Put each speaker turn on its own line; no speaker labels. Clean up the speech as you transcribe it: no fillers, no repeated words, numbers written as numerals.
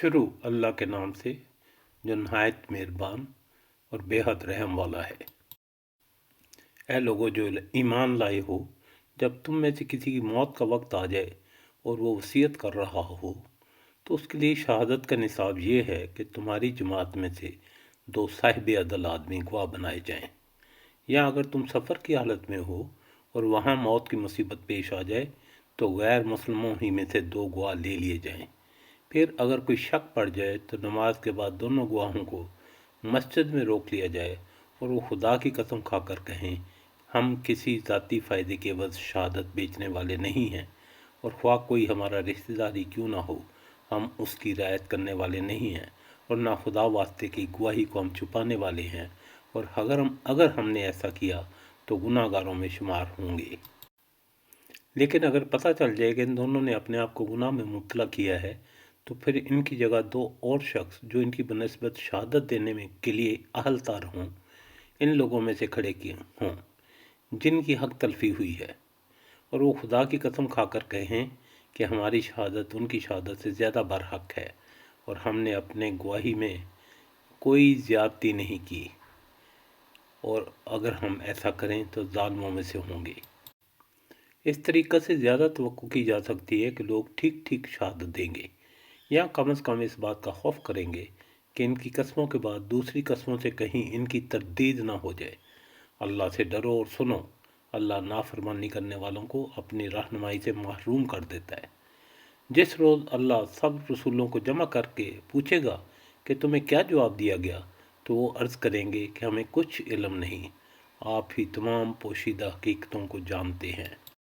शुरू अल्लाह के नाम से जो नहायत मेहरबान और बेहद रहम वाला है। ऐ लोगो जो ईमान लाए हो, जब तुम में से किसी की मौत का वक्त आ जाए और वो वसीयत कर रहा हो तो उसके लिए शहादत का निसाब ये है कि तुम्हारी जमात में से 2 साहिब अदल आदमी गवाह बनाए जाएं। या अगर तुम सफ़र की हालत में हो और वहाँ मौत की मुसीबत पेश आ जाए तो गैर मुसलमों ही में से 2 गवाह ले लिए जाएं। फिर अगर कोई शक पड़ जाए तो नमाज के बाद दोनों गवाहों को मस्जिद में रोक लिया जाए और वो खुदा की कसम खाकर कहें, हम किसी ज़ाती फ़ायदे के एवज़ शहादत बेचने वाले नहीं हैं और ख्वाह कोई हमारा रिश्तेदार ही क्यों ना हो, हम उसकी रियायत करने वाले नहीं हैं और ना खुदा वास्ते की गवाही को हम छुपाने वाले हैं, और अगर हमने ऐसा किया तो गुनाहगारों में शुमार होंगे। लेकिन अगर पता चल जाए कि इन दोनों ने अपने आप को गुनाह में मुब्तला किया है तो फिर इनकी जगह 2 और शख्स जो इनकी बनिस्बत शहादत देने में के लिए अहलतार हों, इन लोगों में से खड़े किए हों जिनकी हक तलफी हुई है, और वो खुदा की कसम खाकर कहें कि हमारी शहादत उनकी शहादत से ज़्यादा बरहक है और हमने अपने गवाही में कोई ज़्यादती नहीं की, और अगर हम ऐसा करें तो ज़ालिमों में से होंगे। इस तरीक़े से ज़्यादा तवक्को की जा सकती है कि लोग ठीक ठीक शहादत देंगे, या कम अज़ कम इस बात का खौफ करेंगे कि इनकी कस्मों के बाद दूसरी कस्मों से कहीं इनकी तरदीद ना हो जाए। अल्लाह से डरो और सुनो, अल्लाह नाफरमानी करने वालों को अपनी रहनुमाई से महरूम कर देता है। जिस रोज़ अल्लाह सब रसूलों को जमा करके पूछेगा कि तुम्हें क्या जवाब दिया गया, तो वो अर्ज़ करेंगे कि हमें कुछ इल्म नहीं, आप ही तमाम पोशीदा हकीकतों को जानते हैं।